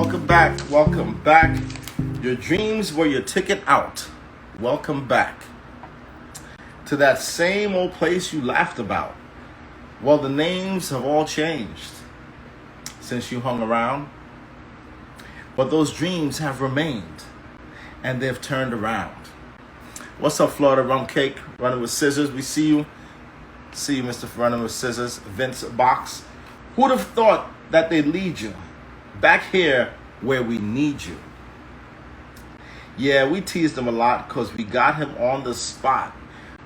Welcome back. Welcome back. Your dreams were your ticket out. Welcome back to that same old place you laughed about. Well, the names have all changed since you hung around, but those dreams have remained and they've turned around. What's up, Florida Rum Cake? Running with Scissors. We see you. See you, Mr. Running with Scissors. Vince Box. Who'd have thought that they'd lead you back here where we need you? Yeah, we teased him a lot because we got him on the spot.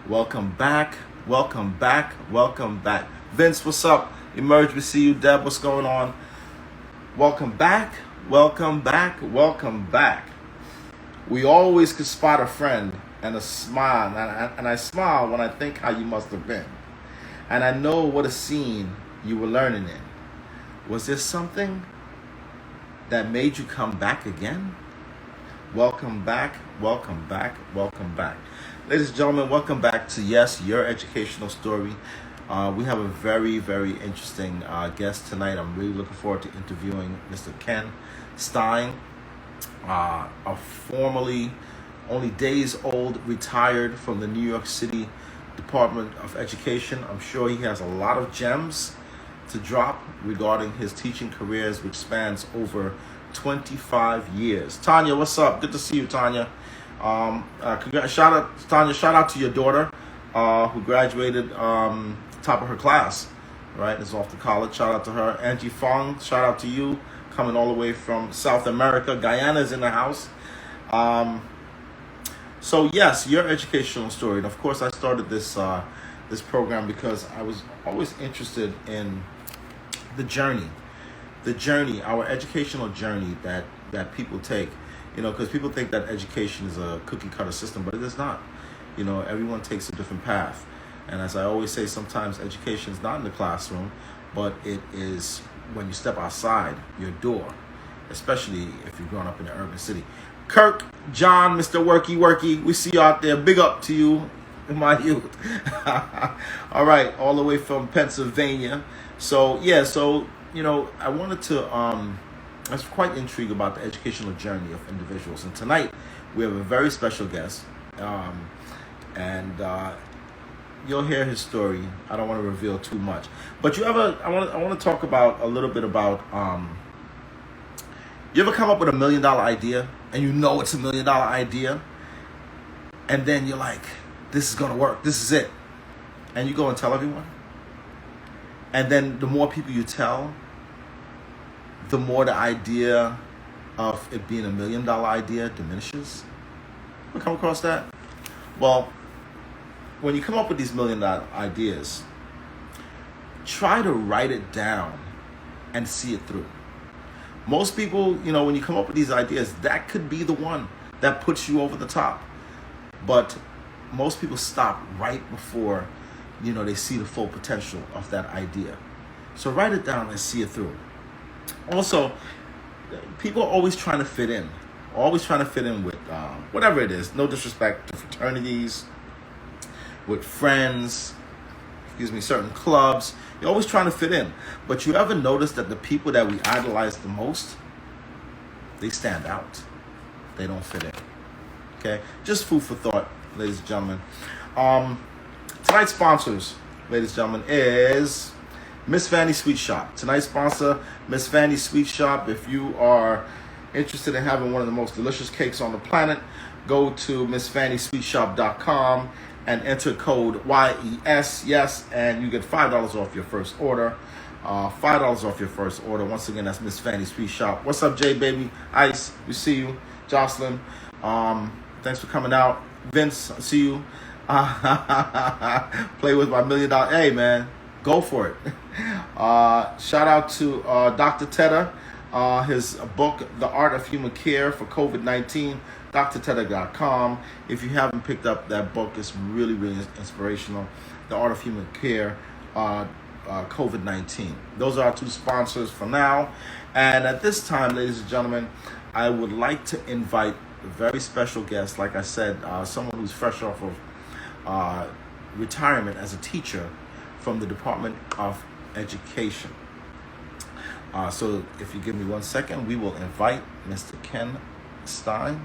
Welcome back. Welcome back. Welcome back. Vince, what's up? Emerge, we see you. Deb, what's going on? Welcome back. Welcome back. Welcome back. We always could spot a friend and a smile, and I smile when I think how you must have been. And I know what a scene you were learning in. Was there something that made you come back again? Welcome back, welcome back, welcome back. Ladies and gentlemen, welcome back to Yes, Your Educational Story. We have a very, very interesting guest tonight. I'm really looking forward to interviewing Mr. Ken Stein, a formerly only days old, retired from the New York City Department of Education. I'm sure he has a lot of gems to drop regarding his teaching careers, which spans over 25 years. Tanya, what's up? Good to see you, Tanya. Shout out, Tanya. Shout out to your daughter, who graduated top of her class. Right, is off to college. Shout out to her. Angie Fong. Shout out to you, coming all the way from South America. Guyana's in the house. So yes, Your Educational Story. And of course, I started this this program because I was always interested in the journey, our educational journey that people take. You know, because people think that education is a cookie cutter system, but it is not. You know, everyone takes a different path. And as I always say, sometimes education is not in the classroom, but it is when you step outside your door, especially if you've grown up in an urban city. Kirk, John, Mr. Worky, we see you out there. Big up to you, my youth. All right, all the way from Pennsylvania. So, yeah, you know, I wanted to, I was quite intrigued about the educational journey of individuals. And tonight, we have a very special guest. And you'll hear his story. I don't want to reveal too much. But I want to talk about a little bit about, you ever come up with $1 million idea and you know it's $1 million idea, and then you're like, this is gonna work, this is it, and you go and tell everyone, and then the more people you tell, the more the idea of it being $1 million idea diminishes? You come across that? Well, when you come up with these $1 million ideas, try to write it down and see it through. Most people, you know, when you come up with these ideas, that could be the one that puts you over the top. But most people stop right before, you know, they see the full potential of that idea. So write it down and see it through. Also, people are always trying to fit in. With whatever it is. No disrespect to fraternities, with friends, certain clubs. You're always trying to fit in. But you ever notice that the people that we idolize the most, they stand out. They don't fit in. Okay? Just food for thought, ladies and gentlemen. Tonight's sponsors, ladies and gentlemen, is Miss Fanny Sweet Shop. Tonight's sponsor, Miss Fanny Sweet Shop. If you are interested in having one of the most delicious cakes on the planet, go to MissFannySweetShop.com and enter code YES, yes, and you get $5 off your first order. $5 off your first order. Once again, that's Miss Fanny Sweet Shop. What's up, Jay, baby? Ice, we see you. Jocelyn, thanks for coming out. Vince, I see you. Play with my $1 million. Hey, man, go for it. Shout out to Dr. Tedder, his book, The Art of Human Care for COVID-19. drtedder.com. If you haven't picked up that book, it's really, really inspirational. The Art of Human Care, COVID-19. Those are our two sponsors for now. And at this time, ladies and gentlemen, I would like to invite a very special guest. Like I said, someone who's fresh off of retirement as a teacher from the Department of Education. So if you give me 1 second, we will invite Mr. Ken Stein.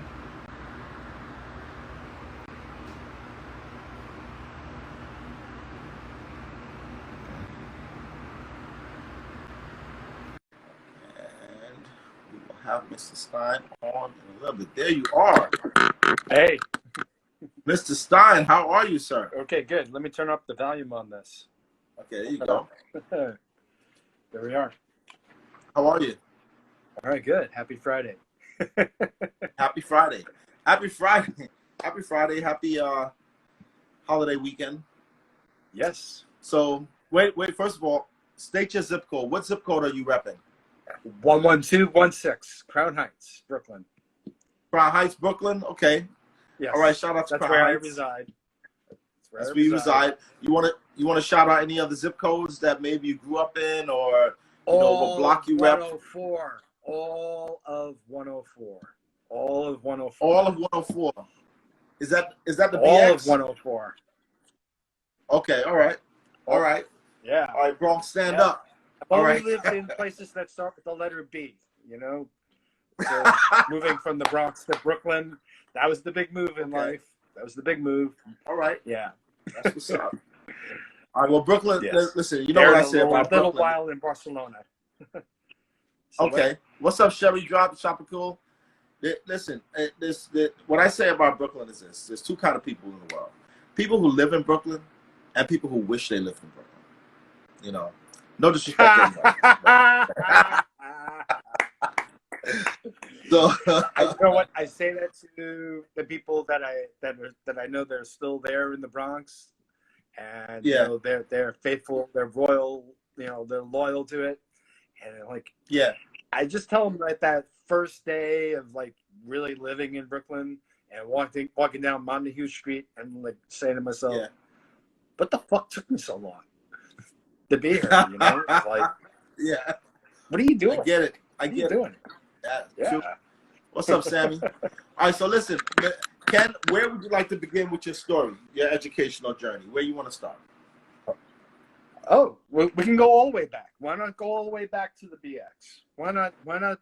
And we will have Mr. Stein on in a little bit. There you are. Hey. Mr. Stein, how are you, sir? Okay, good. Let me turn up the volume on this. Okay, there you go. There we are. How are you? All right, good. Happy Friday. Happy Friday. Happy Friday. Happy Friday. Happy holiday weekend. Yes. So, wait. First of all, state your zip code. What zip code are you repping? 11216, Crown Heights, Brooklyn. Crown Heights, Brooklyn? Okay. Yes. All right, shout out to That's Crown where Heights. I reside. That's where you reside. You want to shout out any other zip codes that maybe you grew up in, or what block you rep? 104. All of 104. All of 104. All of 104. Is that the BX? All of 104. Okay. All right. All right. Yeah. All right, Bronx, stand up. I've only lived in places that start with the letter B. So moving from the Bronx to Brooklyn, that was the big move in life. That was the big move. All right. Yeah. That's what's up. All right. Well, Brooklyn. Yes. Listen. You know what I say about Brooklyn. A little while in Barcelona. Okay. What's up, Sherry? Drop Tropical. Listen. What I say about Brooklyn is this: there's two kind of people in the world: people who live in Brooklyn, and people who wish they lived in Brooklyn. No disrespect to anybody. So you know what? I say that to the people that I know they're still there in the Bronx, and they're faithful, they're royal, they're loyal to it, and I just tell them that first day of really living in Brooklyn and walking down Montague Street and saying to myself, "What the fuck took me so long to be here?" Yeah. What are you doing? I get it. What are you doing? Yeah. What's up, Sammy? All right, so listen, Ken, where would you like to begin with your story, your educational journey? Where you want to start? Oh, we can go all the way back. Why not go all the way back to the BX? Why not?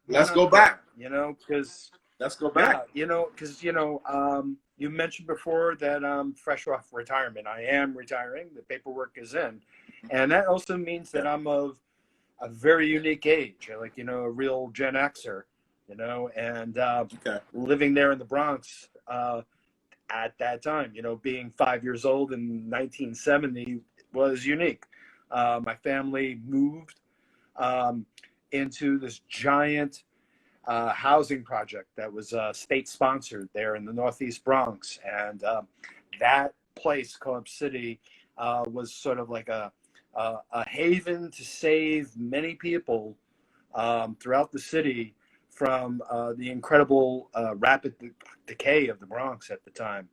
Let's go back. Because let's go back. Because you mentioned before that I'm fresh off retirement. I am retiring. The paperwork is in, and that also means that I'm of a very unique age, a real Gen Xer, and living there in the Bronx at that time, being 5 years old in 1970 was unique. My family moved into this giant housing project that was state sponsored there in the Northeast Bronx, and that place, Club City, was sort of like a haven to save many people throughout the city from the incredible rapid decay of the Bronx at the time.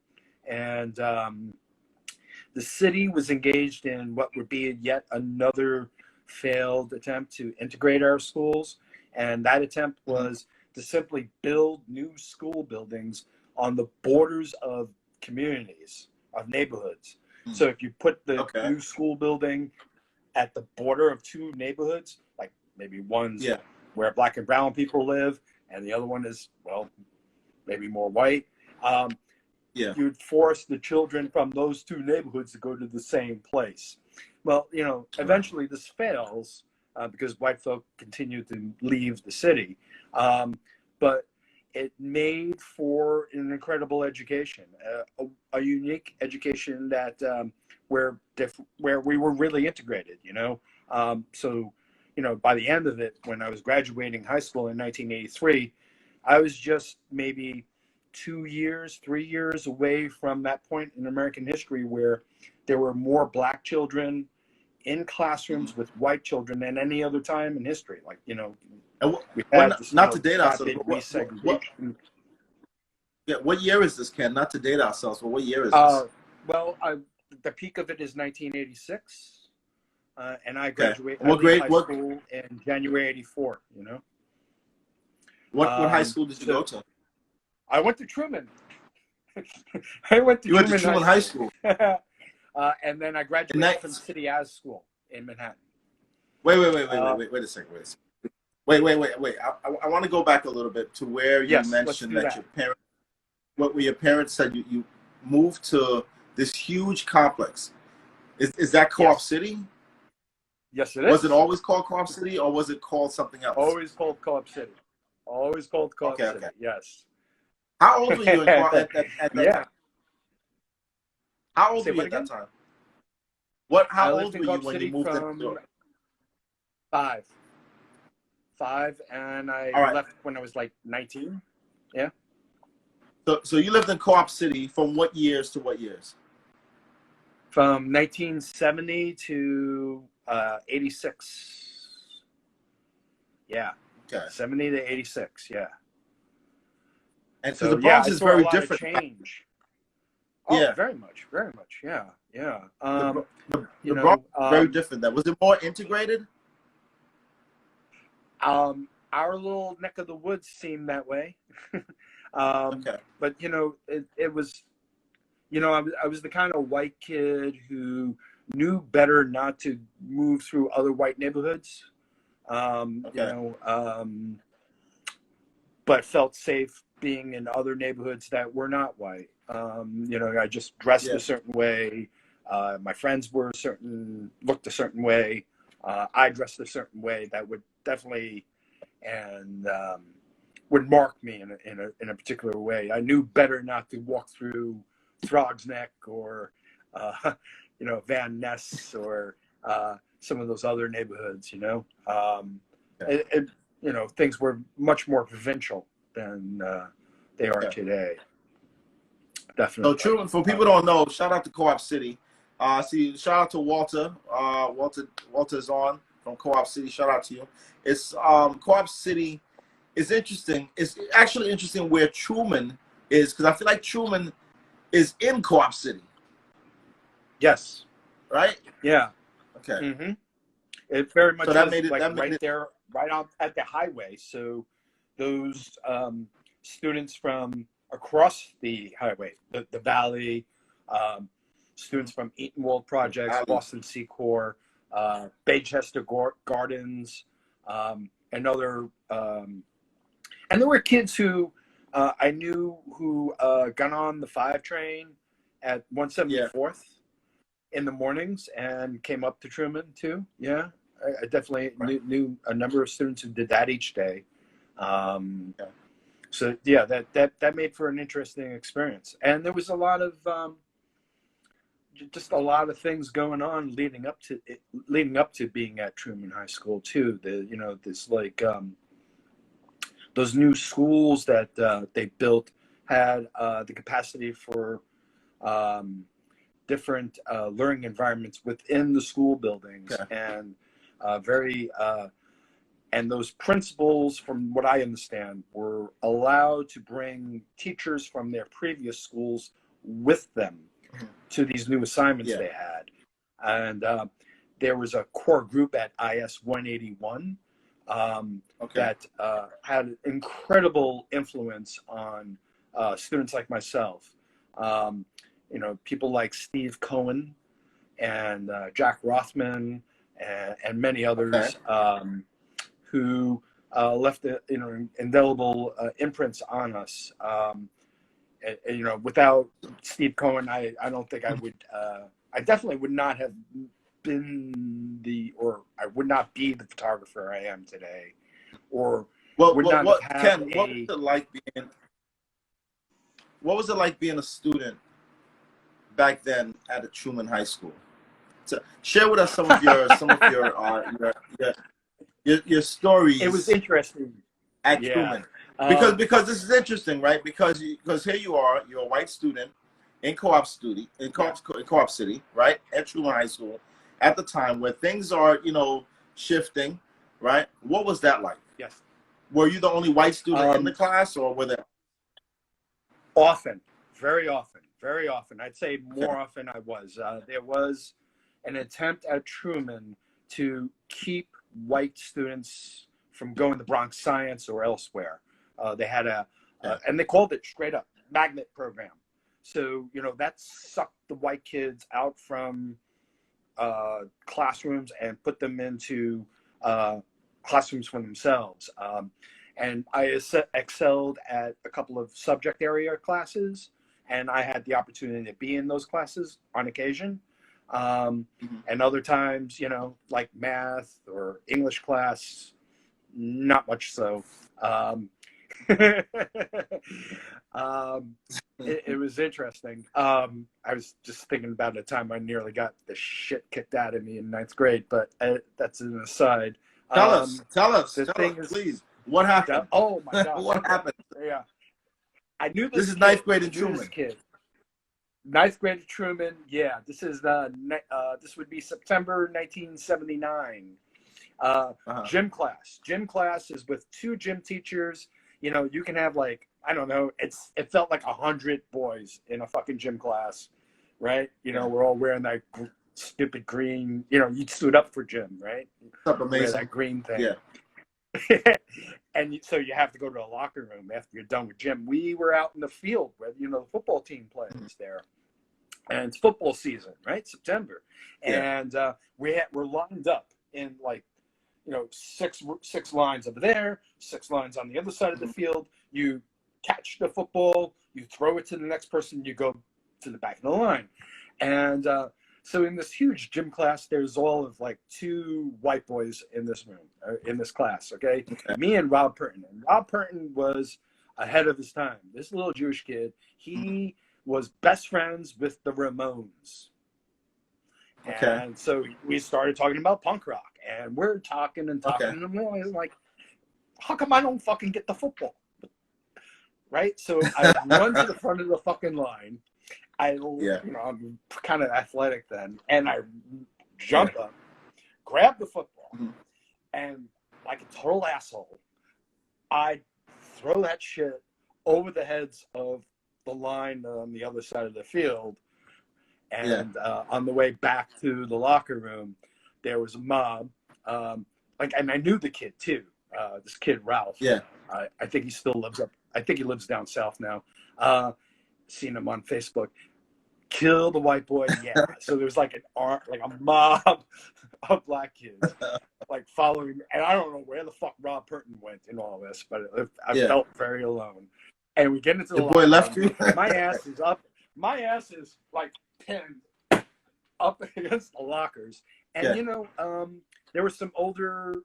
And the city was engaged in what would be yet another failed attempt to integrate our schools. And that attempt was to simply build new school buildings on the borders of communities, of neighborhoods. So if you put the new school building at the border of two neighborhoods, like maybe one's where black and brown people live, and the other one is, maybe more white, you'd force the children from those two neighborhoods to go to the same place. Well, eventually this fails because white folk continue to leave the city. But it made for an incredible education, a unique education that where we were really integrated, So, by the end of it, when I was graduating high school in 1983, I was just maybe 3 years away from that point in American history where there were more black children in classrooms with white children than any other time in history. Not to date ourselves. What year is this, Ken? Not to date ourselves, but what year is this? The peak of it is 1986, and I graduated high school in January '84. What high school did you go to? I went to Truman. You went to Truman High School. And then I graduated from City As School in Manhattan. Wait a second. Wait. I want to go back a little bit to where you Yes, let's mentioned do that that. your parents, what were your parents said you moved to this huge complex. Is that Co-op Yes. City? Yes, it Was it is. always called Co-op City, or was it called something else? Always called Co-op City. Always called Co-op Okay, okay. City. Yes. How old were you in at that Yeah. time? How old Say were you what at that again? time? What? I How lived old in were you Co-op when you City moved into New from York? 5. 5, and I All right. left when I was like 19. Yeah. So you lived in Co-op City from what years to what years? From 1970 to 86. Yeah. Okay. 70 to 86. Yeah. And because the So yeah, Bronx I is saw a very lot of different, right? change. Oh, Yeah. very much, very much. Yeah, yeah. The, Bro- the, You the Bronx know, is very different. Then was it more integrated? our little neck of the woods seemed that way. um, Okay. but it was, I was the kind of white kid who knew better not to move through other white neighborhoods. Um, you Okay. know, um, but felt safe being in other neighborhoods that were not white. I just dressed Yeah. a certain way. My friends were looked a certain way. I dressed a certain way that would definitely and would mark me in a particular way. I knew better not to walk through Throg's Neck or Van Ness or some of those other neighborhoods. Okay. It, things were much more provincial than they are Okay. today. So Definitely. true. For people who don't know, shout out to Co-op City. See, shout out to Walter. Walter's on from Co-op City. Shout out to you. It's Co-op City is interesting. It's actually interesting where Truman is, because I feel like Truman is in Co-op City, Yes. right? Yeah. Okay. Mm-hmm. It very So much is like that made right it. there, right on at the highway. So those students from across the highway, the valley, um, students from Eatonwald Projects, Alley. Boston Secor, Baychester Gardens, and other, and there were kids who I knew who got on the 5 train at Yeah. 174th in the mornings and came up to Truman too. Yeah, I definitely Right. knew a number of students who did that each day. Yeah. So yeah, that made for an interesting experience, and there was a lot of just a lot of things going on leading up to being at Truman High School too. This like those new schools that they built had the capacity for um, different learning environments within the school buildings, Okay. and very and those principals, from what I understand, were allowed to bring teachers from their previous schools with them Mhm. to these new assignments Yeah. they had. And there was a core group at IS 181 Okay. that had incredible influence on students like myself. Um, people like Steve Cohen and Jack Rothman and many Okay. others who left indelible imprints on us. Without Steve Cohen, I don't think I definitely would not have been or I would not be the photographer I am today, or Well, would not have what had Ken? a. What was it like being a student back then at a Truman High School? So share with us some of your It was stories interesting. at Yeah. Truman, Um, because this is interesting, right? Because here you are, you're a white student in Co-op City, yeah. In Co-op City, right, at Truman High School, at the time where things are shifting, right? What was that like? Yes. Were you the only white student in the Um, class, or were there? Often, very often, very often. I'd say Okay, more often I was. There was an attempt at Truman to keep white students from going to Bronx Science or elsewhere. They had okay, and they called it straight up magnet program. So that sucked the white kids out from classrooms and put them into classrooms for themselves. And I excelled at a couple of subject area classes, and I had the opportunity to be in those classes on occasion. And other times, you know, like math or English class, not much so. It was interesting. I was just thinking about a time I nearly got the shit kicked out of me in ninth grade, but that's an aside. Tell us, Is, please. What happened? Oh my God. What happened? Yeah. I knew this is ninth grade in Truman. This kid. Ninth grade in Truman. Yeah. This is this would be September 1979. Gym class. Gym class is with 2 gym teachers. You know, you can have like, I don't know, it felt like 100 boys in a fucking gym class, right? You know, we're all wearing that stupid green, you know, you stood up for gym, right? That's amazing. That green thing. Yeah. And so you have to go to a locker room after you're done with gym. We were out in the field where, you know, the football team plays there. And it's football season, right? September. Yeah. And we're lined up in like, you know, six lines over there, 6 lines on the other side of the field. You catch the football, you throw it to the next person, you go to the back of the line. And so in this huge gym class, there's all of like 2 white boys in this room, in this class, okay? Me and Rob Purton. And Rob Purton was ahead of his time. This little Jewish kid, he was best friends with the Ramones. Okay. And so we started talking about punk rock. And we're talking and talking. And I'm like, how come I don't fucking get the football? Right? So I run to the front of the fucking line. You know, I'm kind of athletic then. And I jump up, grab the football, and like a total asshole, I throw that shit over the heads of the line on the other side of the field. And on the way back to the locker room, there was a mob. And I knew the kid too. This kid Ralph. Yeah. I think he still lives up. I think he lives down south now. Seen him on Facebook. Kill the white boy. Yeah. So there was like a mob of black kids like following. And I don't know where the fuck Rob Purton went in all this, but I felt very alone. And we get into the boy left you. My ass is up. My ass is like pinned up against the lockers. And, you know, there were some older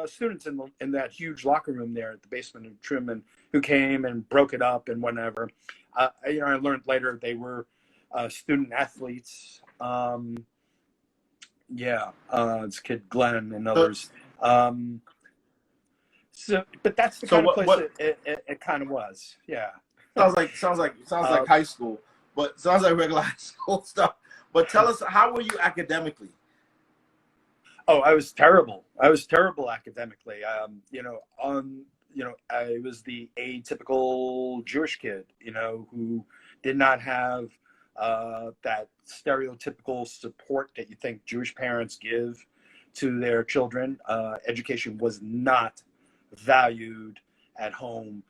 students in that huge locker room there at the basement of Truman who came and broke it up and whatever. You know, I learned later they were student athletes. This kid Glenn and others. But that's the kind of place it kind of was. Yeah. Sounds like high school, but sounds like regular high school stuff. But tell us, how were you academically? Oh, I was terrible. I was terrible academically. You know, I was the atypical Jewish kid, you know, who did not have that stereotypical support that you think Jewish parents give to their children. Education was not valued at home.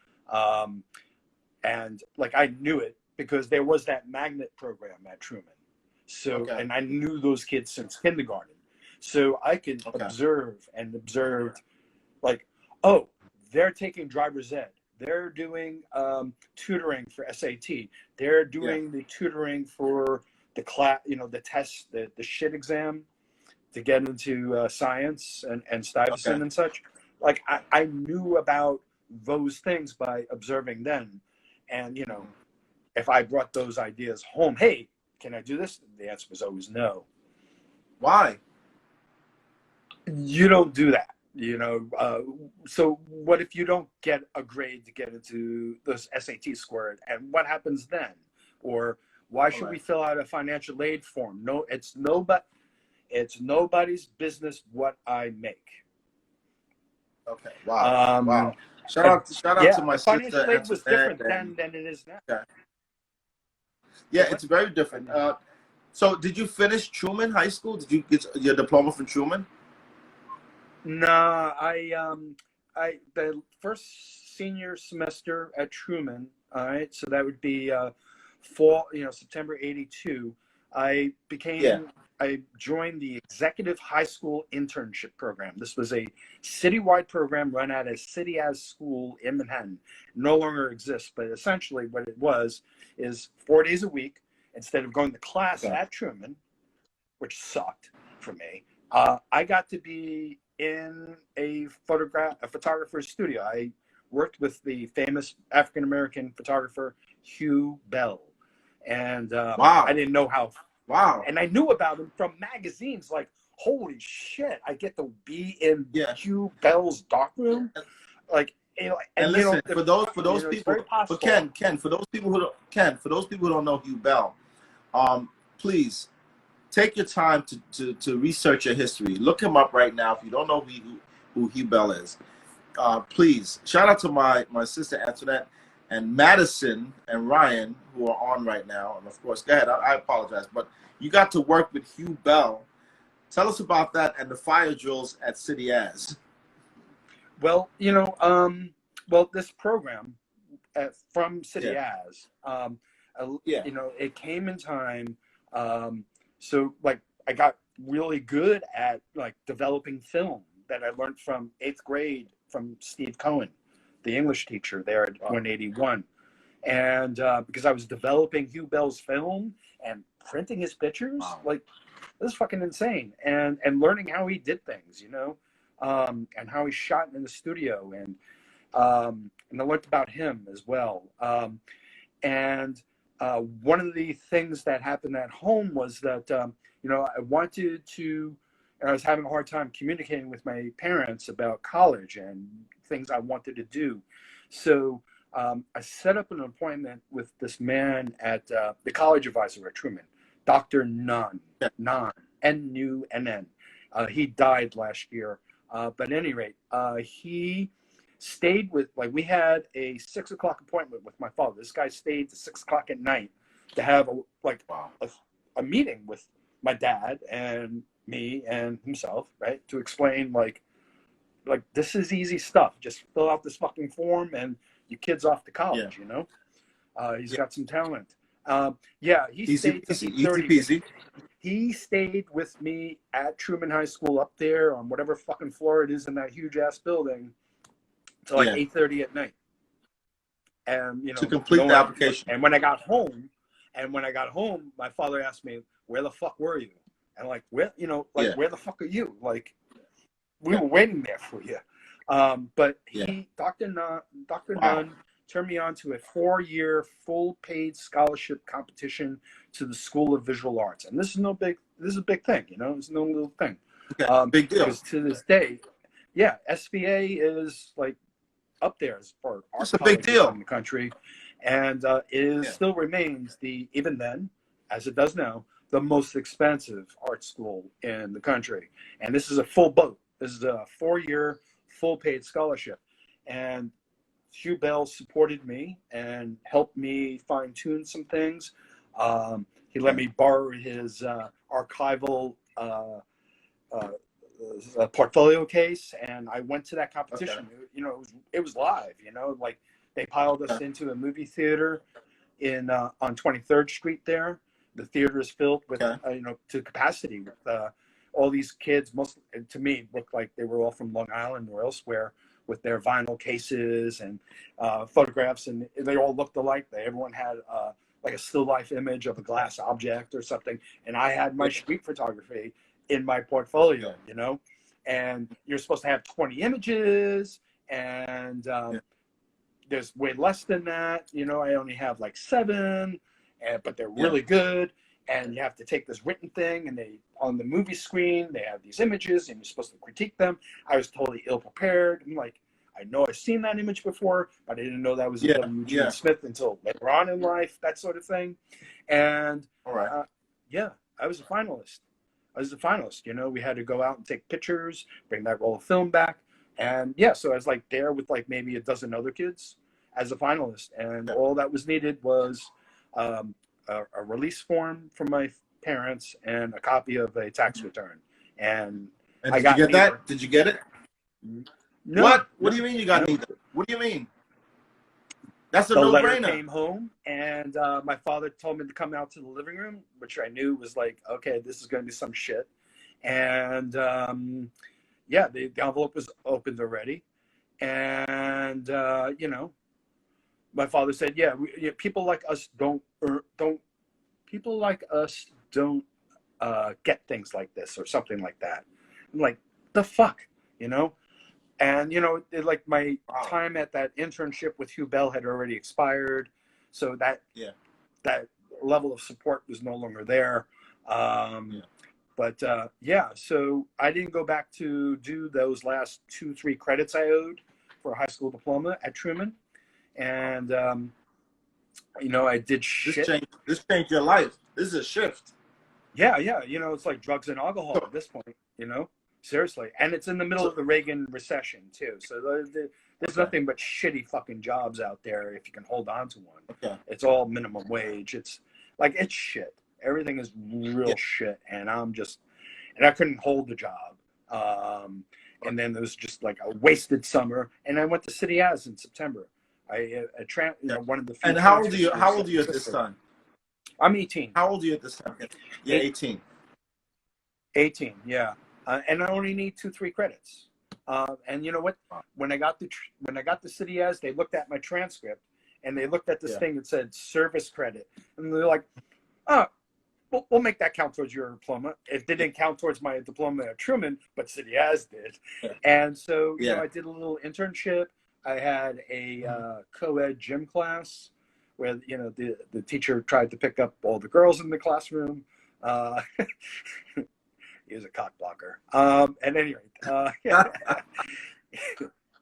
And like I knew it because there was that magnet program at Truman. So, and I knew those kids since kindergarten. So I could observe like, oh, they're taking driver's ed. They're doing tutoring for SAT. They're doing the tutoring for the class, you know, the test, the shit exam to get into science and Stuyvesant and such. Like I knew about those things by observing them. And, you know, if I brought those ideas home, hey, can I do this? The answer was always no. Why? You don't do that, you know. So what if you don't get a grade to get into those SAT squared? And what happens then? Or why should we fill out a financial aid form? No, it's nobody's business what I make. Okay. Wow. Wow. Shout out to my sister. Financial aid was different then than it is now. Okay. Yeah, it's very different. So did you finish Truman High School? Did you get your diploma from Truman? No, the first senior semester at Truman, all right, so that would be fall, you know, September 82. I became I joined the Executive High School Internship Program. This was a citywide program run at a City as school in Manhattan. No longer exists, but essentially what it was is 4 days a week, instead of going to class at Truman, which sucked for me, I got to be in a photographer's studio. I worked with the famous African-American photographer Hugh Bell. And I didn't know how. Wow. And I knew about him from magazines. Like, holy shit, I get to be in Hugh Bell's darkroom. Like, you know, and listen, for those people, but Ken, for those people who don't know Hugh Bell, please take your time to research your history. Look him up right now if you don't know who Hugh Bell is. Please, shout out to my sister Antoinette and Madison and Ryan, who are on right now. And of course, go ahead, I apologize, but you got to work with Hugh Bell. Tell us about that and the fire drills at City As. Well, you know, this program from City As, you know, it came in time. So like I got really good at like developing film that I learned from 8th grade from Steve Cohen, the English teacher there at 181. And because I was developing Hugh Bell's film and printing his pictures, like this is fucking insane. And learning how he did things, you know, and how he shot in the studio. And I learned about him as well. And one of the things that happened at home was that, you know, I was having a hard time communicating with my parents about college and things I wanted to do. So I set up an appointment with this man at the college advisor at Truman, Dr. Nunn, N-U-N-N. He died last year. But at any rate, he stayed with, like, we had a 6 o'clock appointment with my father. This guy stayed to 6 o'clock at night to have a meeting with my dad and me and himself, right? To explain like this is easy stuff. Just fill out this fucking form and your kid's off to college, you know? He's got some talent. He stayed easy. He stayed with me at Truman High School up there on whatever fucking floor it is in that huge ass building till like 8:30 at night. And you know, to complete the application. And when I got home, my father asked me, "Where the fuck were you?" And like, where, you know, like, where the fuck are you? Like, we were waiting there for you. But Dr. Nunn turned me on to a 4-year full paid scholarship competition to the School of Visual Arts. And this is a big thing, you know, it's no little thing. Okay. Big deal. Because to this day, SVA is like up there as for art a big deal in the country. And still remains even then, as it does now, the most expensive art school in the country. And this is a full boat. This is a 4-year full paid scholarship. And Hugh Bell supported me and helped me fine tune some things. He let me borrow his archival portfolio case. And I went to that competition. Okay. You know, it was live, you know, like they piled us into a movie theater on 23rd Street there. The theater is filled with, you know, to capacity with all these kids. Most, to me, looked like they were all from Long Island or elsewhere with their vinyl cases and photographs, and they all looked alike. Everyone had like a still life image of a glass object or something, and I had my street photography in my portfolio, you know. And you're supposed to have 20 images, and there's way less than that. You know, I only have like 7. But they're really good, and you have to take this written thing, and they on the movie screen they have these images, and you're supposed to critique them. I was totally ill prepared. I'm like, I know I've seen that image before, but I didn't know that was Eugene Smith until later on in life, that sort of thing. And I was a finalist. You know, we had to go out and take pictures, bring that roll of film back, and so I was like there with like maybe a dozen other kids as a finalist, and all that was needed was a release form from my parents and a copy of a tax return. And I got you get that? Did you get it? No. What do you mean you got neither? What do you mean? That's a The letter no-brainer. came home, and my father told me to come out to the living room, which I knew was like, okay, this is going to be some shit. And yeah, the envelope was opened already. And, you know, my father said, yeah, people like us people like us don't get things like this or something like that. I'm like, the fuck, you know? And, you know, like my time at that internship with Hugh Bell had already expired. So that level of support was no longer there. But yeah, so I didn't go back to do those last 2-3 credits I owed for a high school diploma at Truman. And, you know, I did shit. This changed your life. This is a shift. Yeah. You know, it's like drugs and alcohol at this point, you know? Seriously. And it's in the middle of the Reagan recession, too. So there's nothing but shitty fucking jobs out there if you can hold on to one. Okay. It's all minimum wage. It's like, it's shit. Everything is real shit. And I couldn't hold the job. And then there was just like a wasted summer. And I went to City As in September. You know, one of the few. And how old are you at this time? I'm 18. How old are you at this time? Yeah, 18. 18, yeah. And I only need 2-3 credits. And you know what? When I got the City As, they looked at my transcript and they looked at this thing that said service credit, and they're like, "Oh, we'll make that count towards your diploma." It didn't count towards my diploma at Truman, but City As did. And so, you know, I did a little internship. I had a co-ed gym class where, you know, the teacher tried to pick up all the girls in the classroom. He was a cock blocker. At any rate,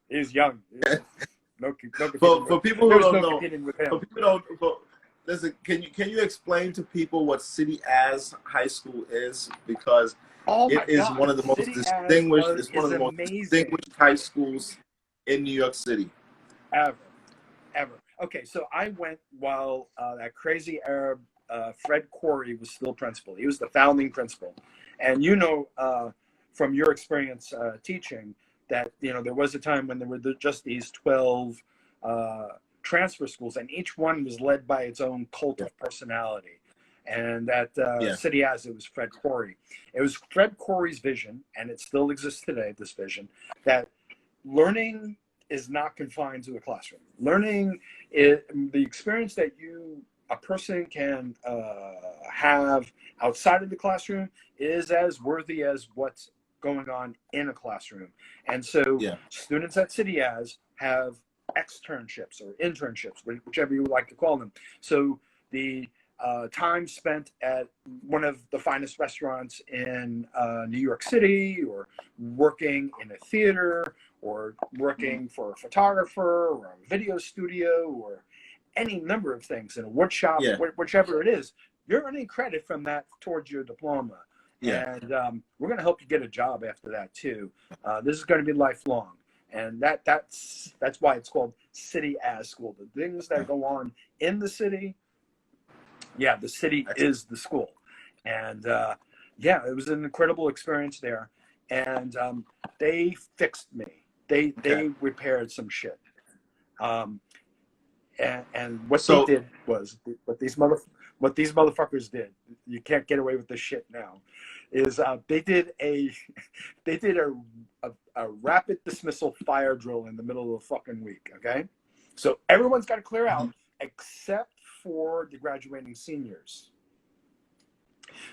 he was young. No for people who don't know, for people don't. Listen, can you explain to people what City As High School is? Because it is one of the most distinguished. It's one of the most distinguished high schools in New York City. Ever. Okay, so I went while that crazy Arab Fred Corey was still principal. He was the founding principal. And you know, from your experience teaching, that, you know, there was a time when there were just these 12 transfer schools, and each one was led by its own cult of personality. And at City As, it was Fred Corey. It was Fred Corey's vision, and it still exists today, this vision, that learning is not confined to a classroom. Learning is the experience that a person can have outside of the classroom is as worthy as what's going on in a classroom. And so students at City As have externships or internships, whichever you would like to call them. So the time spent at one of the finest restaurants in New York City, or working in a theater, or working for a photographer or a video studio, or any number of things in a wood shop, whichever it is, you're earning credit from that towards your diploma. And we're going to help you get a job after that too. This is going to be lifelong. And that's why it's called City As School. The things that go on in the city, the city is the school. And it was an incredible experience there. And they fixed me. They repaired some shit. And what they did was, what these motherfuckers did, you can't get away with this shit now, is they did a rapid dismissal fire drill in the middle of the fucking week. Okay, so everyone's got to clear out except for the graduating seniors.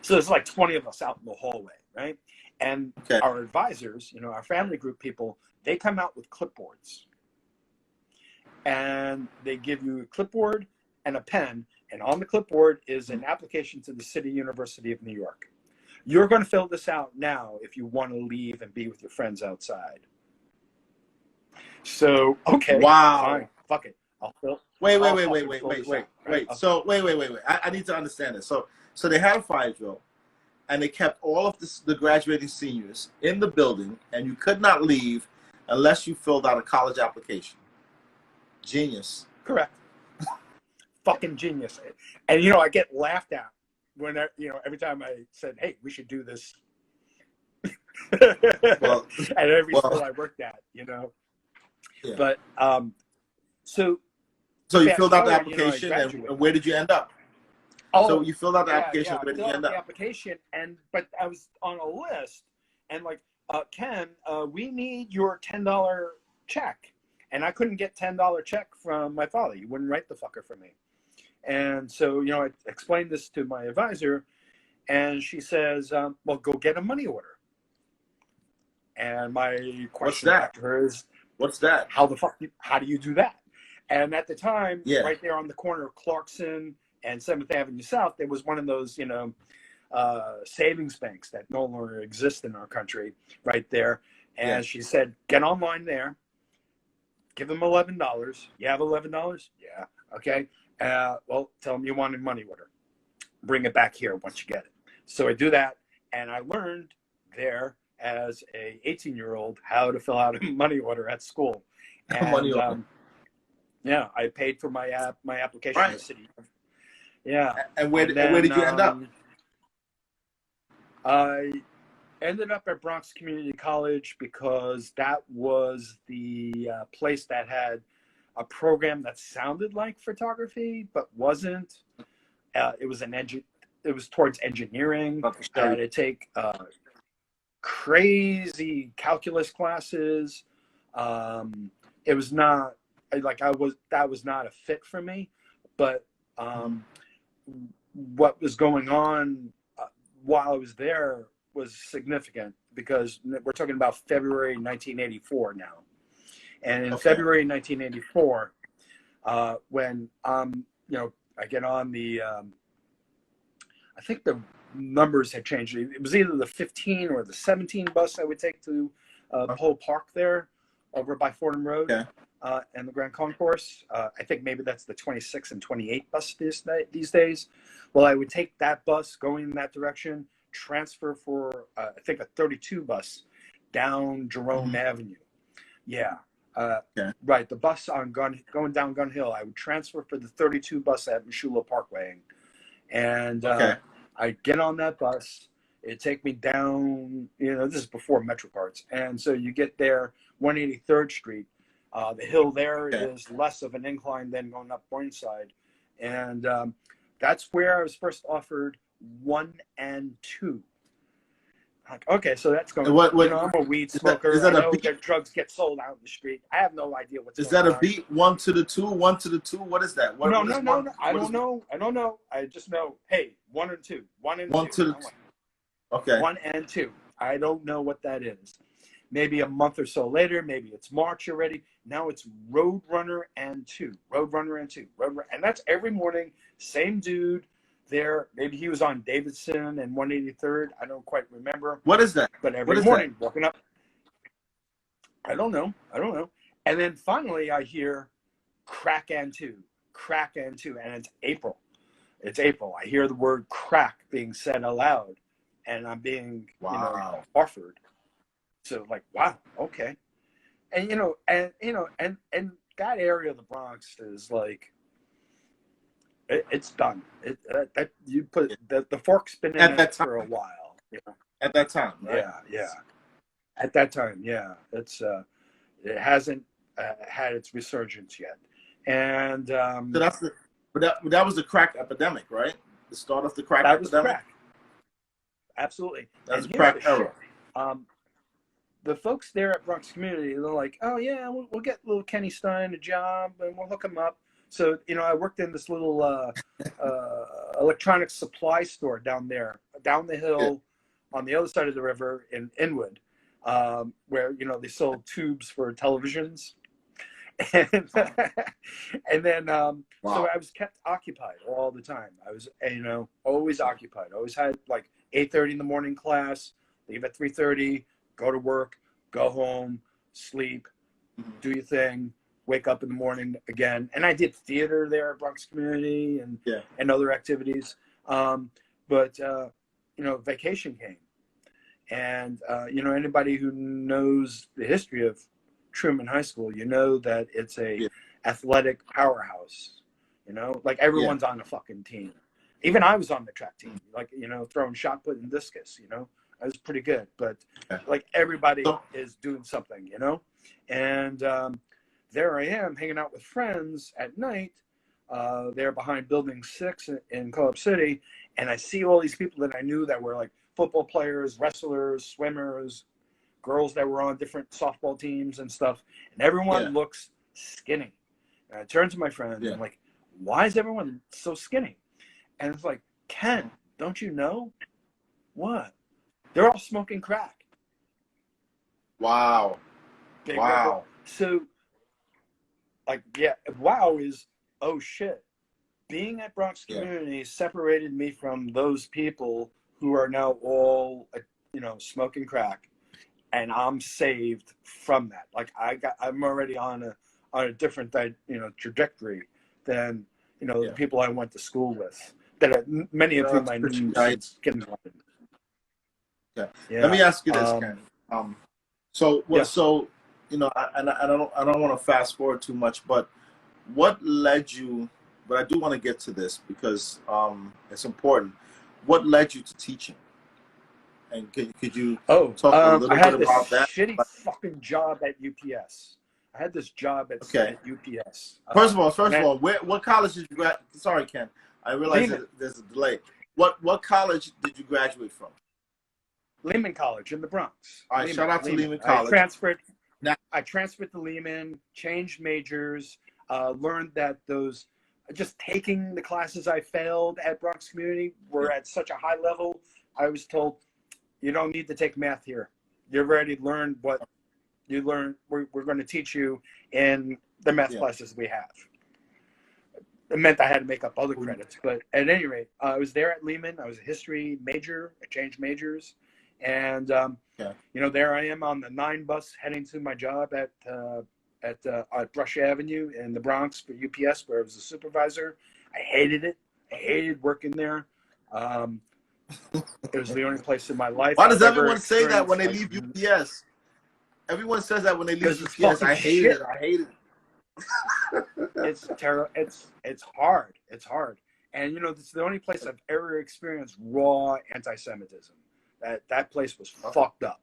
So there's like 20 of us out in the hallway, right? And our advisors, you know, our family group people, they come out with clipboards. And they give you a clipboard and a pen, and on the clipboard is an application to the City University of New York. You're going to fill this out now if you want to leave and be with your friends outside. So, fine, fuck it. I'll fill. Wait. So wait. I need to understand this. So they had a fire drill, and they kept all of the graduating seniors in the building, and you could not leave unless you filled out a college application. Genius. Correct. Fucking genius. And, you know, I get laughed at when, every time I said, hey, we should do this. At every school I worked at, you know. Yeah. But, so So you fast filled out the forward, I application, graduated. and where did you end up? So Oh, you filled out the yeah, application. yeah. I Where did filled you out end the up? application, but I was on a list, and like, Ken, we need your $10 check, and I couldn't get $10 check from my father. He wouldn't write the fucker for me, and so I explained this to my advisor, and she says, "Well, go get a money order." And my What's question that? back to her is, What's that? how do you do that? And at the time, Yeah. right there on the corner of Clarkson and 7th Avenue South, there was one of those, savings banks that no longer exist in our country right there. And Yeah. she said, get online there, give them $11. You have $11? Yeah. Okay. Well, tell them you want a money order. Bring it back here once you get it. So I do that, and I learned there as a 18-year-old how to fill out a money order at school. And Money order. yeah, I paid for my application Right. in the city. Yeah. And where did you end up? I ended up at Bronx Community College because that was the place that had a program that sounded like photography but wasn't. It was towards engineering. I had to take crazy calculus classes. It was not that was not a fit for me, but what was going on while I was there was significant, because we're talking about February 1984 now. And in February 1984, when I get on the I think the numbers had changed. It was either the 15 or the 17 bus I would take to Pole Park there over by Fordham Road and the Grand Concourse. I think maybe that's the 26 and 28 bus these days. Well, I would take that bus going in that direction, transfer for, I think, a 32 bus down Jerome Avenue. Yeah. Right. The bus on going down Gun Hill, I would transfer for the 32 bus at Mishula Parkway. And I'd get on that bus. It'd take me down, this is before MetroCards. And so you get there, 183rd Street. The hill there is less of an incline than going up Burnside. And that's where I was first offered 1 and 2. Like, okay, so that's going. I'm a weed smoker. I know that drugs get sold out in the street. I have no idea what's going on. Is that a beat? 1 to the 2, 1 to the 2. What is that? No. I don't know. I just know. Hey, 1 and 2. 1 and 2. 1 to the 2. Okay. 1 and 2. I don't know what that is. Maybe a month or so later, maybe it's March already. Now it's Roadrunner and 2. Roadrunner and 2. And that's every morning. Same dude there. Maybe he was on Davidson and 183rd. I don't quite remember. What is that? But every morning, walking up. I don't know. And then finally I hear crack and 2. And it's April. I hear the word crack being said aloud, and I'm being offered. So like, wow, okay. And and that area of the Bronx is like, it's done. You put the fork's been in it for a while. At that time, right? Yeah. At that time, yeah. It's it hasn't had its resurgence yet. And so that was the crack epidemic, right? The start of the crack epidemic. That was crack. Absolutely. That was crack era. The folks there at Bronx Community, they're like, oh yeah, we'll get little Kenny Stein a job and we'll hook him up. So I worked in this little electronic supply store down there, down the hill, on the other side of the river in Inwood, where they sold tubes for televisions. And then so I was kept occupied all the time. I was always occupied. Always had like 8:30 in the morning class, leave at 3:30, go to work, go home, sleep, do your thing, wake up in the morning again. And I did theater there at Bronx Community and other activities. But vacation came, and anybody who knows the history of Truman High School, that it's a athletic powerhouse. Like everyone's on a fucking team. Even I was on the track team, like throwing shot put and discus. I was pretty good, but like everybody is doing something. And there I am hanging out with friends at night. There behind Building 6 in Co-op City, and I see all these people that I knew that were like football players, wrestlers, swimmers, girls that were on different softball teams and stuff, and everyone Yeah. looks skinny. And I turn to my friend and I'm like, why is everyone so skinny? And it's like, Ken, don't you know? What? They're all smoking crack. Wow. Wow. So, like, yeah, wow is, oh shit. Being at Bronx Community separated me from those people who are now all, smoking crack, and I'm saved from that. Like I'm already on a different, trajectory than, the people I went to school with. Many of whom I knew since kindergarten. Yeah. Yeah. Let me ask you this, Ken. So I don't want to fast forward too much, but what led you? But I do want to get to this because it's important. What led you to teaching? And could you talk a little bit about that? I had this shitty fucking job at UPS. I had this job at UPS. First of all, what college did you graduate? Sorry, Ken. I realize that there's a delay. What college did you graduate from? Lehman College in the Bronx. All right, shout out to Lehman College. I transferred to Lehman, changed majors, learned that just taking the classes I failed at Bronx Community were at such a high level. I was told, you don't need to take math here. You've already learned what you learned. We're going to teach you in the math classes we have. It meant I had to make up other credits. But at any rate, I was there at Lehman. I was a history major. I changed majors. And, there I am on the 9 bus heading to my job at Brush Avenue in the Bronx for UPS, where I was a supervisor. I hated it. I hated working there. It was the only place in my life. Why does everyone say that when they leave UPS? Everyone says that when they leave UPS. I hate it. I hate it. It's terrible. It's hard. It's hard. And it's the only place I've ever experienced raw anti-Semitism. That place was fucked up.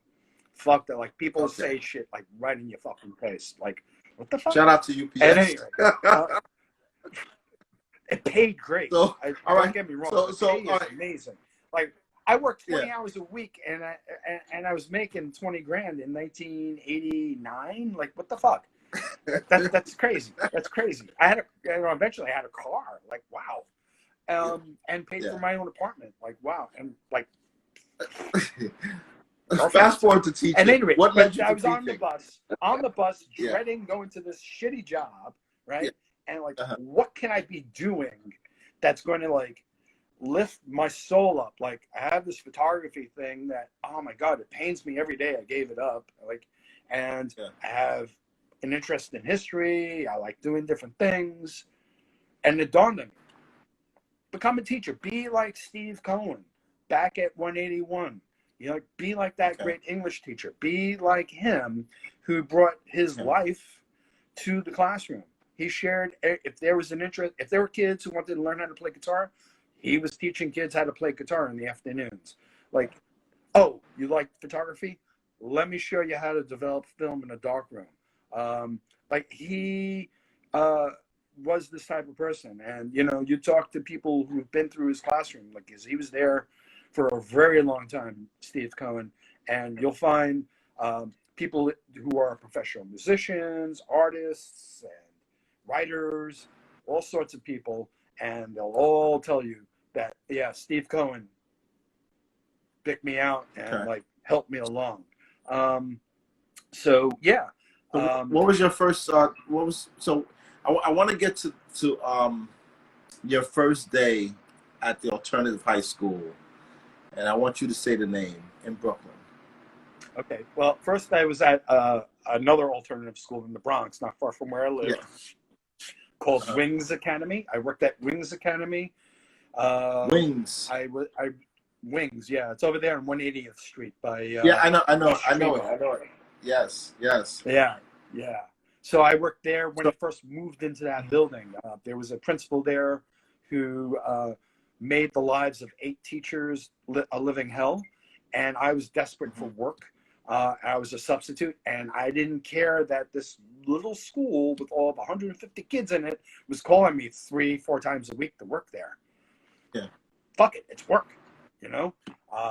Fucked up. Like people say shit like right in your fucking face. Like, what the fuck? Shout out to UPS. At any rate, it paid great. So, don't get me wrong. So the pay is amazing. Like I worked 20 hours a week, and I was making 20 grand in 1989. Like, what the fuck? That's crazy. That's crazy. Eventually I had a car. Like, wow. And paid for my own apartment. Like, wow. And like. Fast forward to teaching. And anyway, what led you to I was teaching? on the bus, dreading going to this shitty job, right? Yeah. And like, what can I be doing that's going to like lift my soul up? Like, I have this photography thing that, oh my God, it pains me every day. I gave it up. Like, and I have an interest in history. I like doing different things. And it dawned on me, become a teacher. Be like Steve Cohen back at 181. Be like that great English teacher. Be like him who brought his life to the classroom. He shared, if there was an interest, if there were kids who wanted to learn how to play guitar, he was teaching kids how to play guitar in the afternoons. Like, oh, you like photography? Let me show you how to develop film in a darkroom. Like he was this type of person. And, you talk to people who've been through his classroom, like he was there for a very long time, Steve Cohen, and you'll find people who are professional musicians, artists, and writers, all sorts of people, and they'll all tell you that, Steve Cohen picked me out and like helped me along. What was your first? I want to get to your first day at the alternative high school. And I want you to say the name in Brooklyn. Okay. Well, first I was at another alternative school in the Bronx, not far from where I live, called Wings Academy. I worked at Wings Academy. Wings. Wings. Yeah, it's over there on 180th Street by. I know it. Yes. Yeah. So I worked there when I first moved into that building. There was a principal there who made the lives of 8 teachers a living hell, and I was desperate for work. I was a substitute, and I didn't care that this little school with all of 150 kids in it was calling me 3-4 times a week to work there. Yeah. Fuck it, it's work, you know?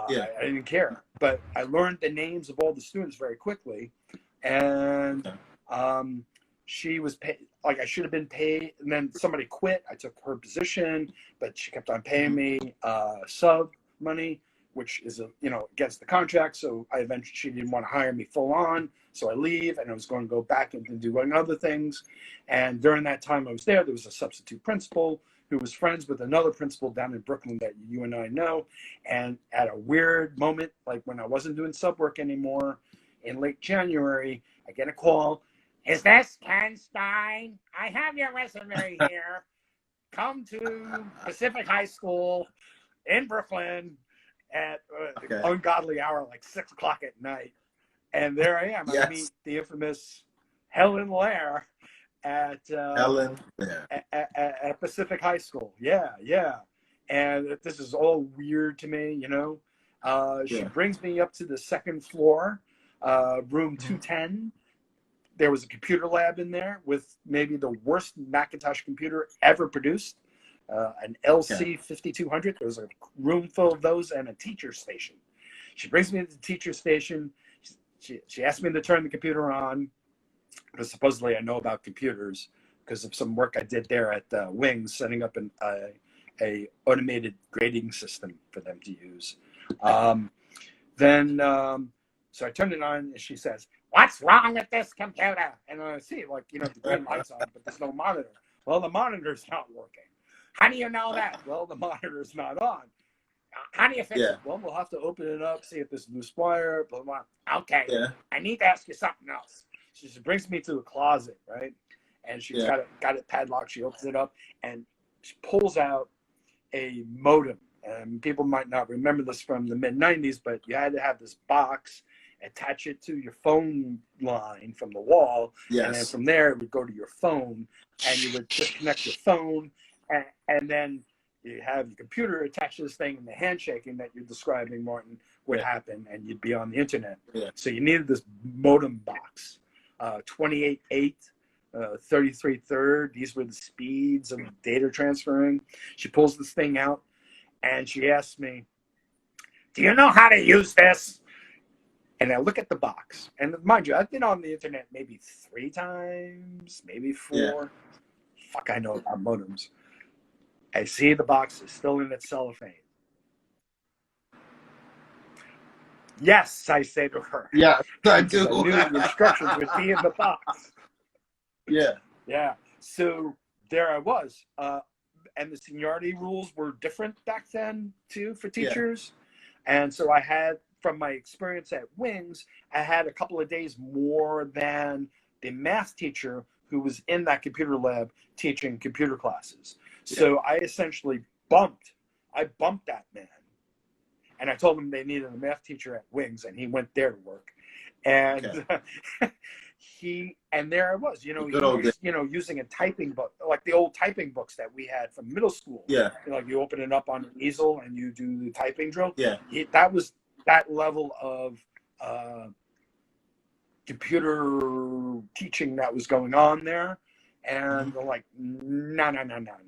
Yeah. I didn't care. But I learned the names of all the students very quickly. And she was paid, like I should have been paid. And then somebody quit. I took her position, but she kept on paying me sub money, which is against the contract. So she didn't want to hire me full on. So I leave, and I was going to go back and do other things. And during that time I was there was a substitute principal who was friends with another principal down in Brooklyn that you and I know. And at a weird moment, like when I wasn't doing sub work anymore in late January, I get a call. Is this Ken Stein? I have your resume here. Come to Pacific High School in Brooklyn at ungodly hour, like 6 o'clock at night. And there I am. Yes. I meet the infamous Helen Lair at Pacific High School. Yeah. And this is all weird to me, She brings me up to the second floor, room 210. There was a computer lab in there with maybe the worst Macintosh computer ever produced. An LC 5200. There was a room full of those and a teacher station. She brings me to the teacher station. She asked me to turn the computer on because supposedly I know about computers because of some work I did there at Wings, setting up a automated grading system for them to use. So I turned it on, and she says, "What's wrong with this computer?" And I see, the green light's on, but there's no monitor. Well, the monitor's not working. How do you know that? Well, the monitor's not on. How do you fix it? Well, we'll have to open it up, see if there's loose wire, blah, blah. Okay, I need to ask you something else. She brings me to a closet, right? And she's got it padlocked. She opens it up, and she pulls out a modem. And people might not remember this from the mid-'90s, but you had to have this box, attach it to your phone line from the wall, and then from there it would go to your phone, and you would disconnect your phone, and then you have your computer attached to this thing, and the handshaking that you're describing, Martin, would happen, and you'd be on the internet. So you needed this modem box, 28.8, 33 third. These were the speeds of data transferring. She pulls this thing out, and she asks me, "Do you know how to use this?" And I look at the box, and mind you, I've been on the internet maybe 3 times, maybe 4. Fuck, I know about modems. I see the box is still in its cellophane. Yes, I say to her. Yeah, I do. I knew the instructions would be in the box. Yeah. So there I was. And the seniority rules were different back then, too, for teachers. And so I had, from my experience at Wings, I had a couple of days more than the math teacher who was in that computer lab teaching computer classes. So I essentially bumped that man. And I told him they needed a math teacher at Wings, and he went there to work. And and there I was, using a typing book, like the old typing books that we had from middle school. You open it up on an easel and you do the typing drill. That was that level of computer teaching that was going on there. And they're like, no.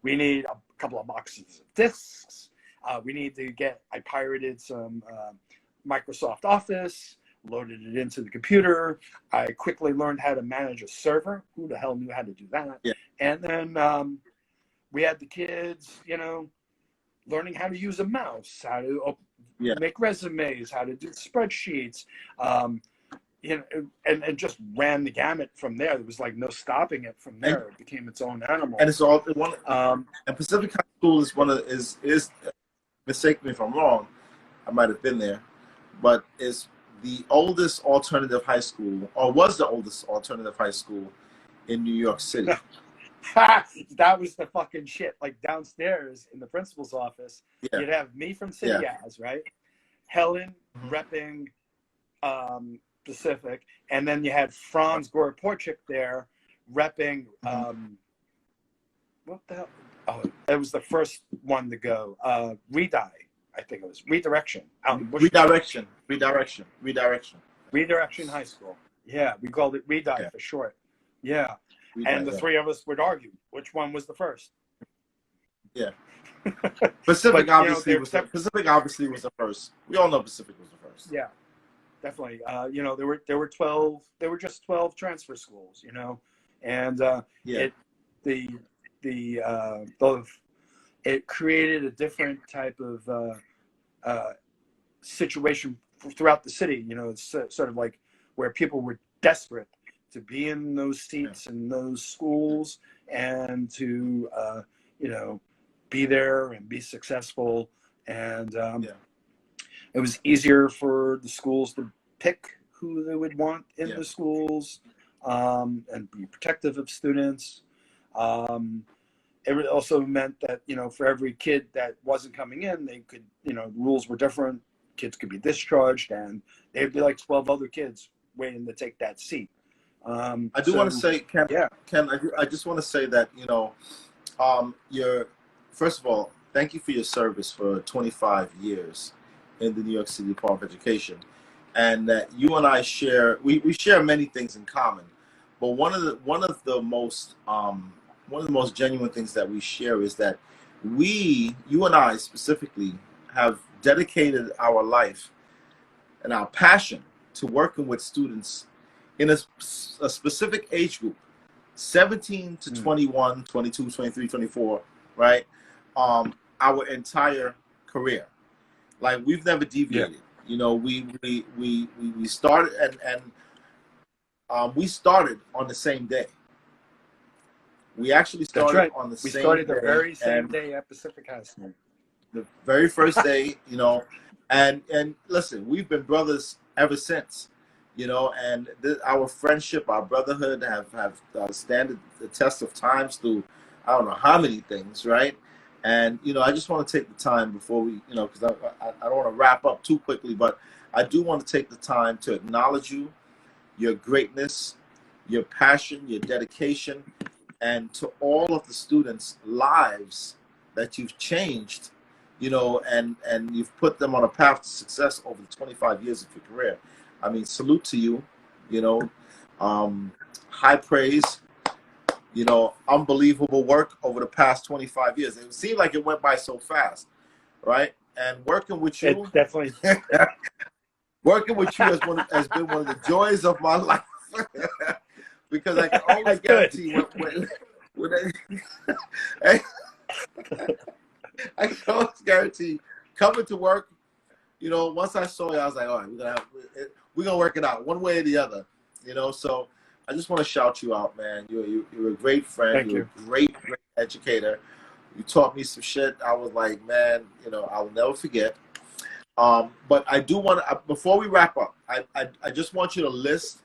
We need a couple of boxes of discs. We need to I pirated some Microsoft Office, loaded it into the computer. I quickly learned how to manage a server. Who the hell knew how to do that? And then we had the kids, learning how to use a mouse, how to make resumes, how to do spreadsheets, and just ran the gamut from there. There was like no stopping it from there. It became its own animal. And it's all one. And Pacific High School is mistake me if I'm wrong. I might have been there, but is the oldest alternative high school, or was the oldest alternative high school in New York City. That was the fucking shit. Like downstairs in the principal's office, you'd have me from City As, right? Helen repping Pacific, and then you had Franz Goroporchik there repping what the hell? Oh, it was the first one to go. I think it was Redirection. Redirection. Redirection High School. Yeah, we called it REDI Okay. for short. Yeah. We And did, the yeah. three of us would argue which one was the first. Yeah. But, Pacific obviously was the first. We all know Pacific was the first. yeah, definitely. There were 12. There were just 12 transfer schools. And Yeah. it the the it created a different type of situation throughout the city. It's sort of like where people were desperate to be in those seats in those schools and to be there and be successful. And it was easier for the schools to pick who they would want in the schools, and be protective of students. It also meant that, for every kid that wasn't coming in, they could, rules were different. Kids could be discharged, and there'd be like 12 other kids waiting to take that seat. I do want to say, Ken, I just want to say that, first of all, thank you for your service for 25 years in the New York City Department of Education. And that you and I we share many things in common. But one of the most genuine things that we share is that you and I specifically, have dedicated our life and our passion to working with students in a specific age group, 17 to 21, 22, 23, 24, right? Our entire career. Like, we've never deviated. We started and we started on the same day. We actually started on the same day. We started the very same day at Pacific High School. The very first day, and listen, we've been brothers ever since, and our friendship, our brotherhood have stood the test of times through, I don't know how many things, right? And, I just want to take the time before we, because I don't want to wrap up too quickly, but I do want to take the time to acknowledge you, your greatness, your passion, your dedication, and to all of the students' lives that you've changed, and you've put them on a path to success over the 25 years of your career. I mean, salute to you, high praise, unbelievable work over the past 25 years. It seemed like it went by so fast, right? And working with you, it definitely. Working with you has been one of the joys of my life. Because I can always guarantee I can always guarantee coming to work, once I saw you, I was like, all right, we're gonna work it out one way or the other, so I just want to shout you out, man. You're a great friend. Thank you. A great educator. You taught me some shit. I was like, man, I'll never forget. But I do want to, before we wrap up, I just want you to list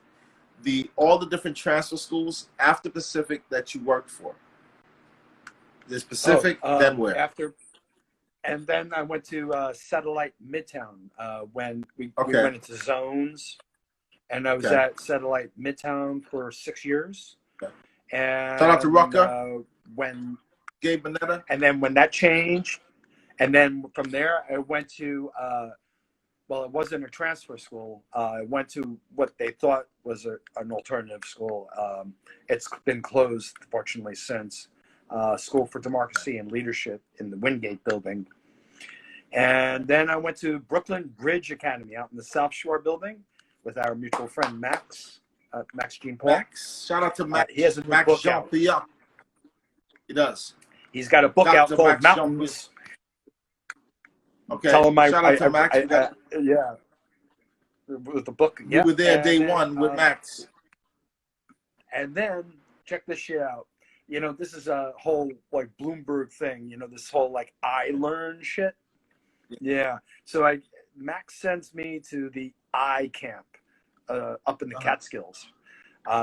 all the different transfer schools after Pacific that you worked for. There's Pacific, then where? And then I went to Satellite Midtown when we went into zones, and I was at Satellite Midtown for 6 years. Okay. And shout out to Rucker. When Gabe Bonetta. And then when that changed, and then from there I went to well, it wasn't a transfer school. I went to what they thought was an alternative school. It's been closed, fortunately, since. School for Democracy and Leadership in the Wingate building. And then I went to Brooklyn Bridge Academy out in the South Shore building with our mutual friend Max Jean Paul. Max, shout out to Max. He has a new book out. He does. He's got a book out called Mountains. Okay. Tell him shout out to Max. Yeah. With the book. We were there day one with Max. And then check this shit out. This is a whole like Bloomberg thing. This whole like I learn shit. Yeah. So Max sends me to the I camp up in the Catskills.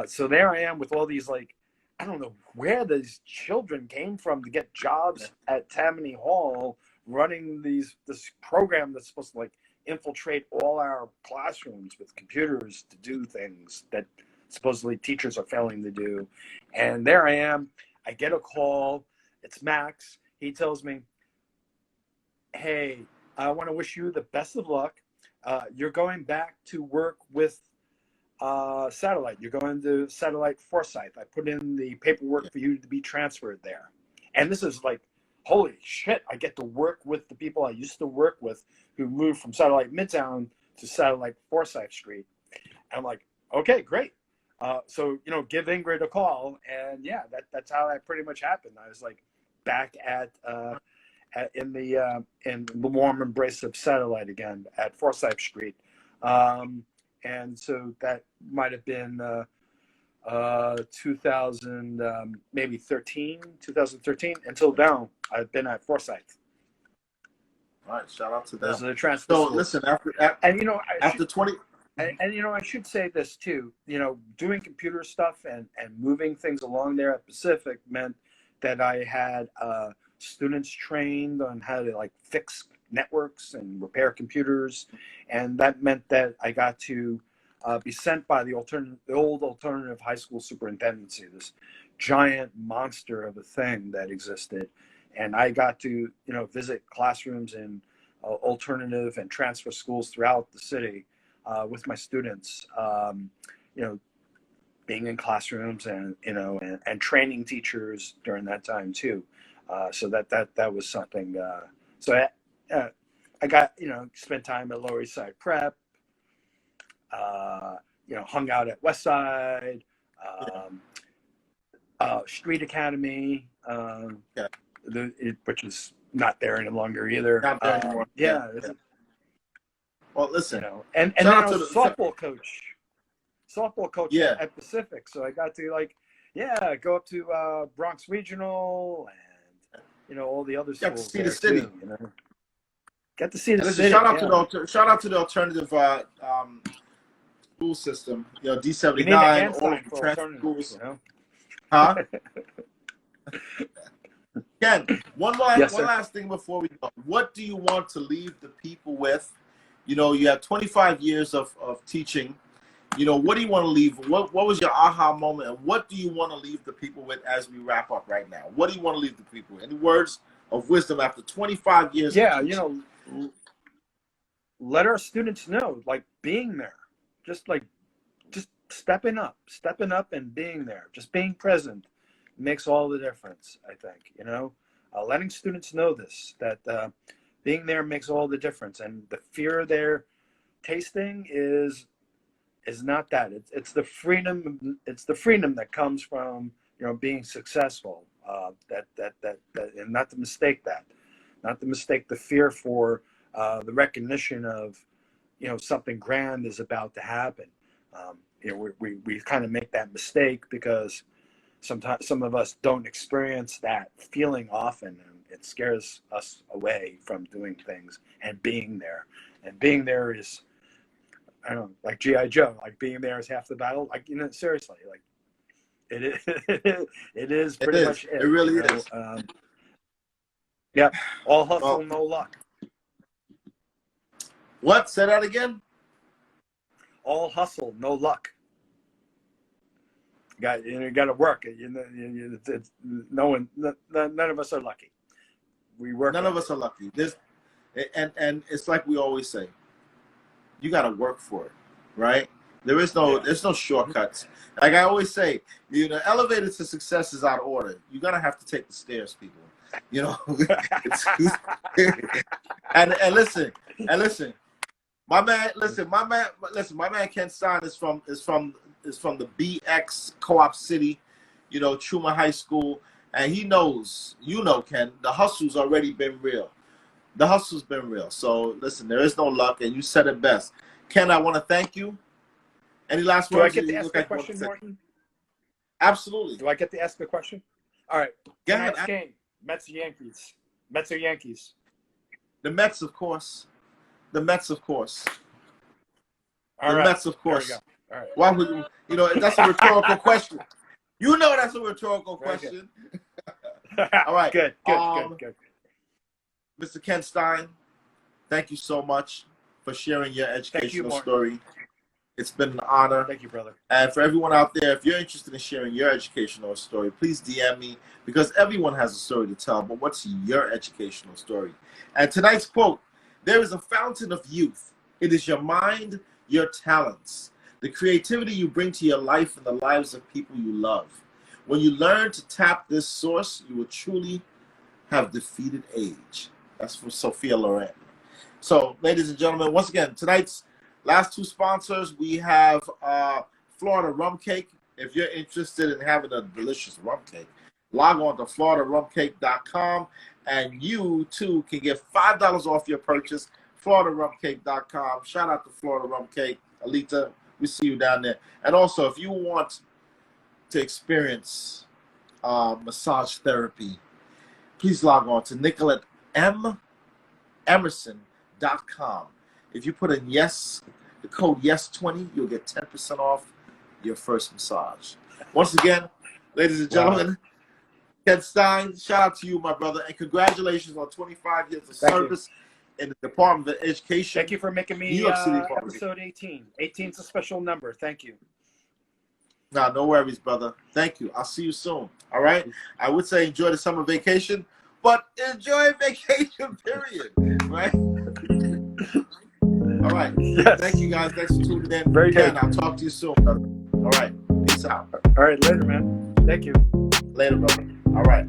So there I am with all these like, I don't know where these children came from to get jobs at Tammany Hall, running this program that's supposed to like infiltrate all our classrooms with computers to do things that supposedly teachers are failing to do. And there I am. I get a call. It's Max. He tells me, hey, I want to wish you the best of luck. You're going back to work with satellite. You're going to satellite Forsyth. I put in the paperwork for you to be transferred there. And this is like, holy shit, I get to work with the people I used to work with who moved from satellite Midtown to satellite Forsyth Street. And I'm like, okay, great. So, give Ingrid a call. And yeah, that's how that pretty much happened. I was like back in the warm embrace of satellite again at Forsyth Street. And so that might have been 2000, maybe 2013. Until now, I've been at Forsyth. All right, shout out to them. Those are the transfer So schools. listen, And after 20, and I should say this too. Doing computer stuff and moving things along there at Pacific meant that I had students trained on how to like fix networks and repair computers, and that meant that I got to be sent by the old alternative high school superintendency, this giant monster of a thing that existed, and I got to visit classrooms in alternative and transfer schools throughout the city with my students. Being in classrooms and training teachers during that time too. So that was something. So I got spent time at Lower East Side Prep. Hung out at West Side, Street Academy, which is not there any longer either. Not there anymore. Yeah. Well, listen. And then I was a softball coach at Pacific, so I got to go up to Bronx Regional and all the other schools. Got to see the city. Too, Got to see the city. Shout out to the alternative school system. D79, all of the transfer schools. Huh? Ken, one last thing before we go. What do you want to leave the people with? You have 25 years of teaching. What do you want to leave? What was your aha moment? And what do you want to leave the people with as we wrap up right now? What do you want to leave the people with? Any words of wisdom after 25 years? Yeah, let our students know, being there, just stepping up and being there, just being present makes all the difference. I think, letting students know this, that being there makes all the difference. And the fear they're tasting is not that. It's the freedom. It's the freedom that comes from being successful. And not to mistake that, not to mistake the fear for the recognition of something grand is about to happen. We kind of make that mistake because sometimes some of us don't experience that feeling often, and it scares us away from doing things and being there. And being there is, I don't know, like G.I. Joe, being there is half the battle. Seriously, it is pretty much it. It really is. Yeah, all hustle, no luck. What? Say that again? All hustle, no luck. You got to work. None of us are lucky. We work. None of us are lucky. And it's like we always say, you got to work for it, right? There's no shortcuts. Like I always say, the elevator to success is out of order. You're gonna have to take the stairs, people. And listen. My man Ken Stein is from the BX Co-op City, Truma High School, and he knows, Ken, the hustle's already been real. The hustle's been real. So listen, there is no luck, and you said it best. Ken, I want to thank you. Any last words? Do I get to ask a question, Martin? Absolutely. Do I get to ask a question? All right. Go ahead. Tonight's game, Mets or Yankees? Mets or Yankees? The Mets, of course. The Mets, of course. All right. Mets, of course. There we go. All right. Why would you? That's a rhetorical question. That's a rhetorical question. All right. Good. Mr. Ken Stein, thank you so much for sharing your educational story. It's been an honor. Thank you, brother. And for everyone out there, if you're interested in sharing your educational story, please DM me, because everyone has a story to tell, but what's your educational story? And tonight's quote, there is a fountain of youth. It is your mind, your talents. the creativity you bring to your life and the lives of people you love. When you learn to tap this source, you will truly have defeated age. That's from Sophia Loren. So, ladies and gentlemen, once again, tonight's last two sponsors, we have Florida Rum Cake. If you're interested in having a delicious rum cake, log on to FloridaRumCake.com, and you, too, can get $5 off your purchase, FloridaRumCake.com. Shout out to Florida Rum Cake. Alita, we see you down there. And also, if you want to experience massage therapy, please log on to NicoletteMemerson.com. If you put in yes, the code YES20, you'll get 10% off your first massage. Once again, ladies and gentlemen, Ken Stein, shout out to you, my brother, and congratulations on 25 years of service in the Department of Education. Thank you for making me New York City episode 18. 18 is a special number. Thank you. No worries, brother. Thank you. I'll see you soon. All right? I would say enjoy the summer vacation, but enjoy vacation, period. Right? All right. Yes. Thank you, guys. Thanks for tuning in. Very good. Ken, I'll talk to you soon, brother. All right. Peace out. All right. Later, man. Thank you. Later, brother. All right.